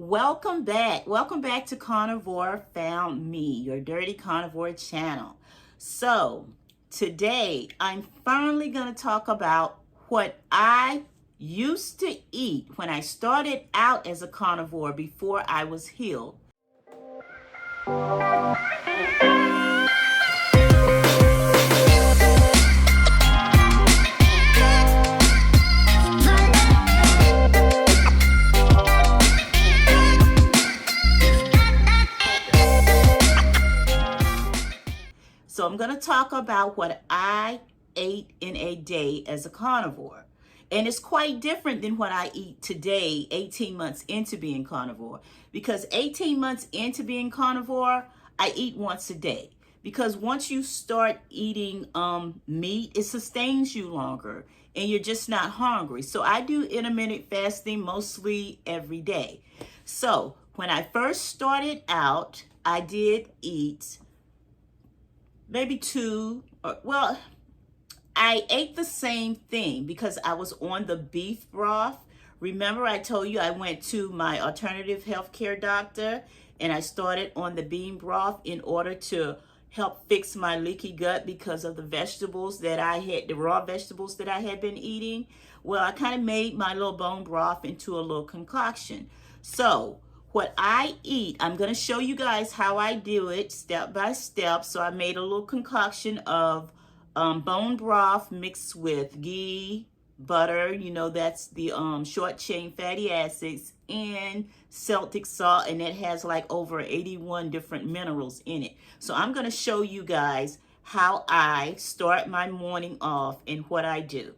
Welcome back. Welcome back to Carnivore Found Me, your dirty carnivore channel. So, today I'm finally going to talk about what I used to eat when I started out as a carnivore before I was healed. So I'm going to talk about what I ate in a day as a carnivore. And it's quite different than what I eat today, 18 months into being carnivore. Because 18 months into being carnivore, I eat once a day. Because once you start eating meat, it sustains you longer and you're just not hungry. So I do intermittent fasting mostly every day. So when I first started out, I did eat maybe I ate the same thing because I was on the beef broth. Remember I told you I went to my alternative healthcare doctor and I started on the bean broth in order to help fix my leaky gut because of the vegetables that I had, the raw vegetables that I had been eating. Well, I kind of made my little bone broth into a little concoction. So what I eat, I'm going to show you guys how I do it step by step. So I made a little concoction of bone broth mixed with ghee, butter, that's the short chain fatty acids, and Celtic salt, and it has like over 81 different minerals in it. So I'm going to show you guys how I start my morning off and what I do.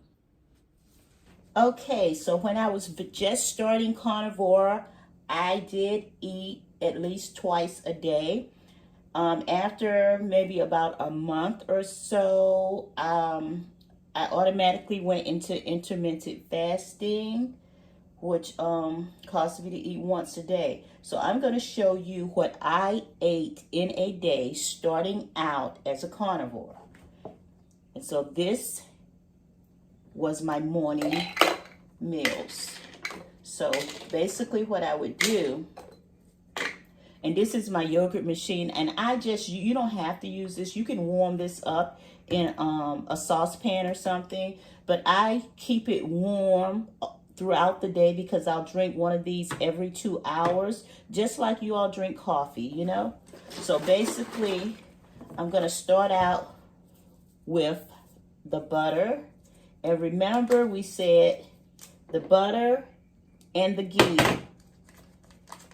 Okay, so when I was just starting carnivore, I did eat at least twice a day. After maybe about a month or so, I automatically went into intermittent fasting, which caused me to eat once a day. So I'm going to show you what I ate in a day starting out as a carnivore. And so this was my morning meals. So basically what I would do, and this is my yogurt machine, and you don't have to use this. You can warm this up in a saucepan or something, but I keep it warm throughout the day because I'll drink one of these every 2 hours, just like you all drink coffee, So basically, I'm gonna start out with the butter. And remember, we said the butter and the ghee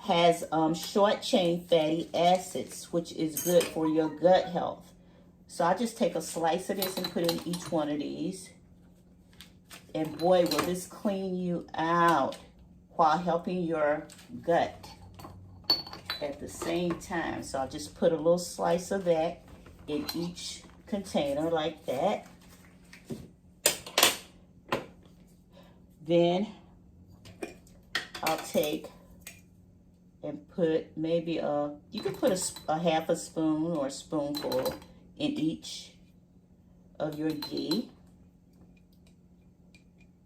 has short chain fatty acids, which is good for your gut health. So I just take a slice of this and put in each one of these. And boy, will this clean you out while helping your gut at the same time. So I'll just put a little slice of that in each container like that. Then I'll take and put maybe you can put a half a spoon or a spoonful in each of your ghee.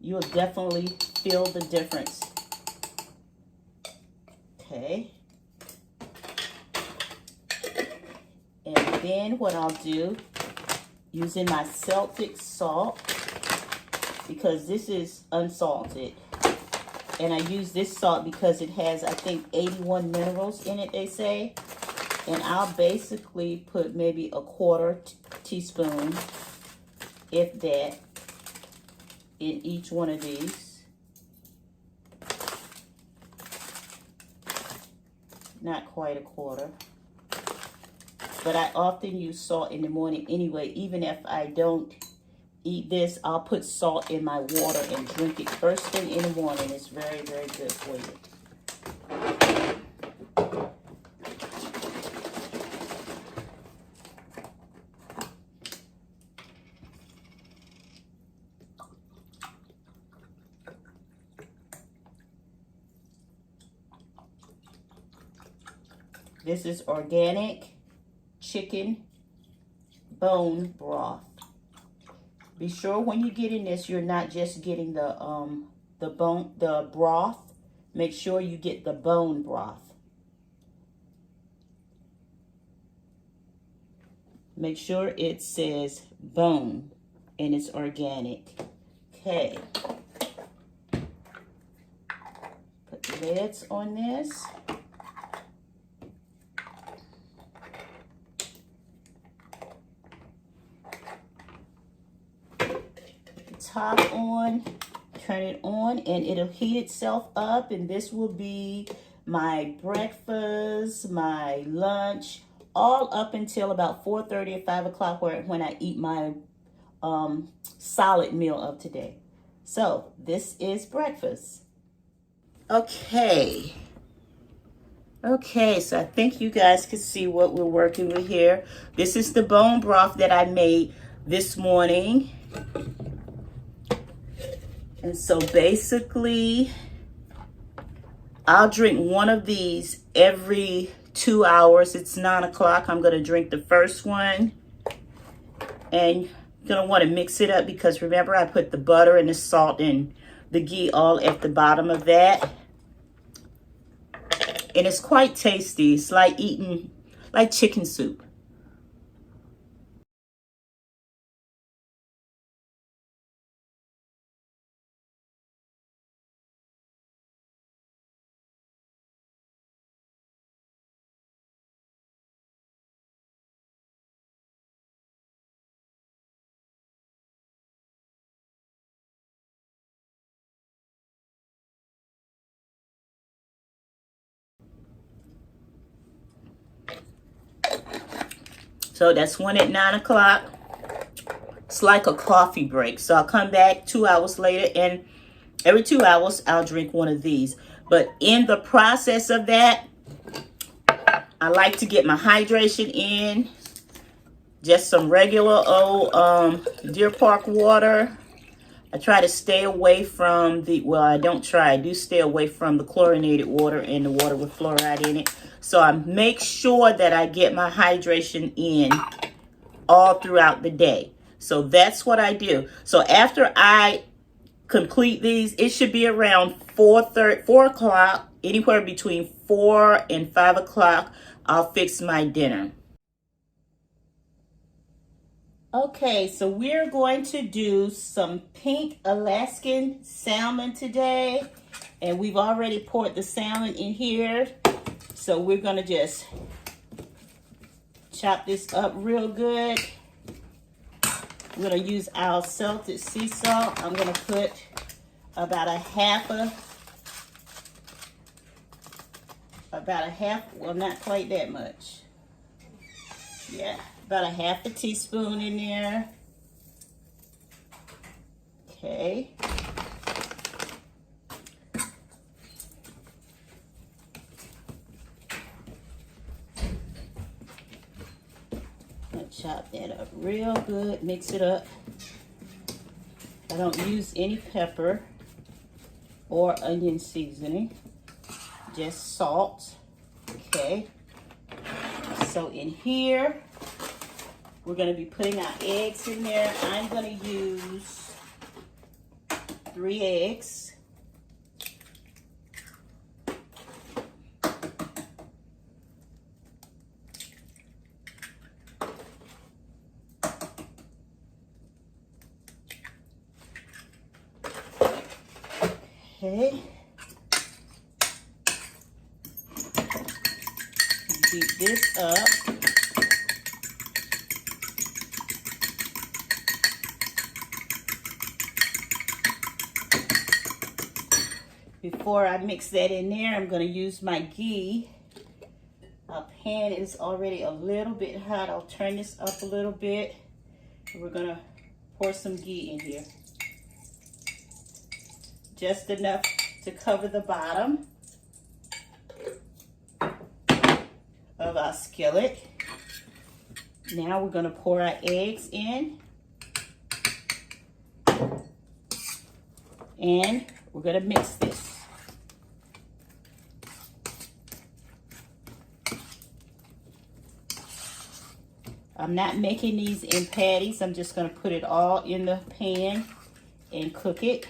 You'll definitely feel the difference. Okay. And then what I'll do, using my Celtic salt, because this is unsalted. And I use this salt because it has, I think, 81 minerals in it, they say. And I'll basically put maybe a quarter teaspoon, if that, in each one of these. Not quite a quarter. But I often use salt in the morning anyway. Even if I don't eat this, I'll put salt in my water and drink it first thing in the morning. It's very, very good for you. This is organic chicken bone broth. Be sure when you get in this, you're not just getting the broth, make sure you get the bone broth. Make sure it says bone and it's organic. Okay. Put the lids on this. Top on, turn it on, and it'll heat itself up, and this will be my breakfast, my lunch, all up until about 4:30 or 5 o'clock when I eat my solid meal of today. So this is breakfast. Okay, so I think you guys can see what we're working with here. This is the bone broth that I made this morning. And so basically, I'll drink one of these every 2 hours. It's 9 o'clock. I'm going to drink the first one. And you're going to want to mix it up because remember, I put the butter and the salt and the ghee all at the bottom of that. And it's quite tasty. It's like eating like chicken soup. So that's one at 9 o'clock. It's like a coffee break. So I'll come back 2 hours later, and every 2 hours, I'll drink one of these. But in the process of that, I like to get my hydration in. Just some regular old Deer Park water. I try to stay away from I don't try. I do stay away from the chlorinated water and the water with fluoride in it. So I make sure that I get my hydration in all throughout the day. So that's what I do. So after I complete these, it should be around 4 o'clock, anywhere between 4 and 5 o'clock, I'll fix my dinner. Okay, so we're going to do some pink Alaskan salmon today. And we've already poured the salmon in here. So we're going to just chop this up real good. We're going to use our Celtic sea salt. I'm going to put about a half, well, not quite that much. Yeah, about a half a teaspoon in there. Okay. Chop that up real good, mix it up. I don't use any pepper or onion seasoning, just salt. Okay, so in here, we're going to be putting our eggs in there. I'm going to use 3 eggs. Okay. Beat this up. Before I mix that in there, I'm going to use my ghee. Our pan is already a little bit hot. I'll turn this up a little bit. We're going to pour some ghee in here. Just enough to cover the bottom of our skillet. Now we're going to pour our eggs in. And we're going to mix this. I'm not making these in patties. I'm just going to put it all in the pan and cook it.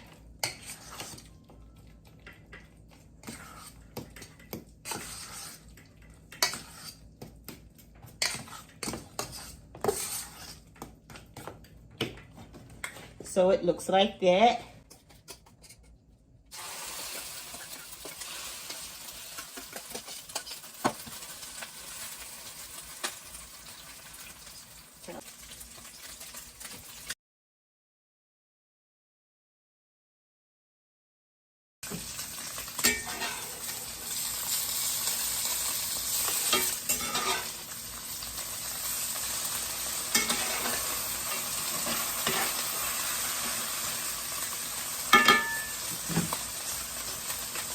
So it looks like that.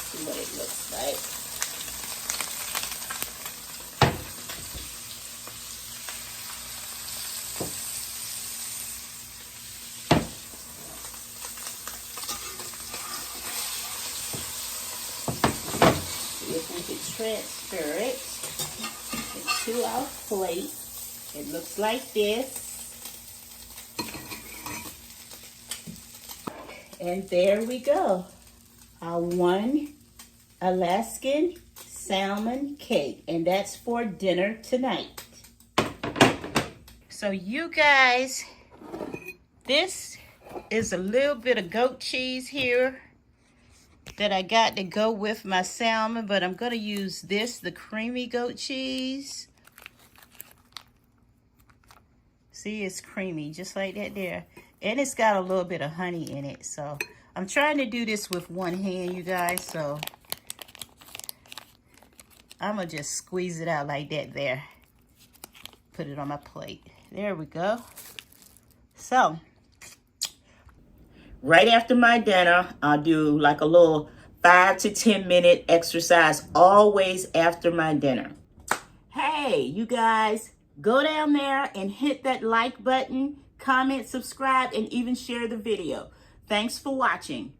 See what it looks like. See if we can transfer it into our plate. It looks like this. And there we go. Our one Alaskan salmon cake. And that's for dinner tonight. So you guys, this is a little bit of goat cheese here that I got to go with my salmon. But I'm going to use this, the creamy goat cheese. See, it's creamy, just like that there. And it's got a little bit of honey in it. So I'm trying to do this with one hand, you guys. So I'm going to just squeeze it out like that there. Put it on my plate. There we go. So right after my dinner, I'll do like a little 5 to 10 minute exercise always after my dinner. Hey, you guys, go down there and hit that like button, comment, subscribe, and even share the video. Thanks for watching.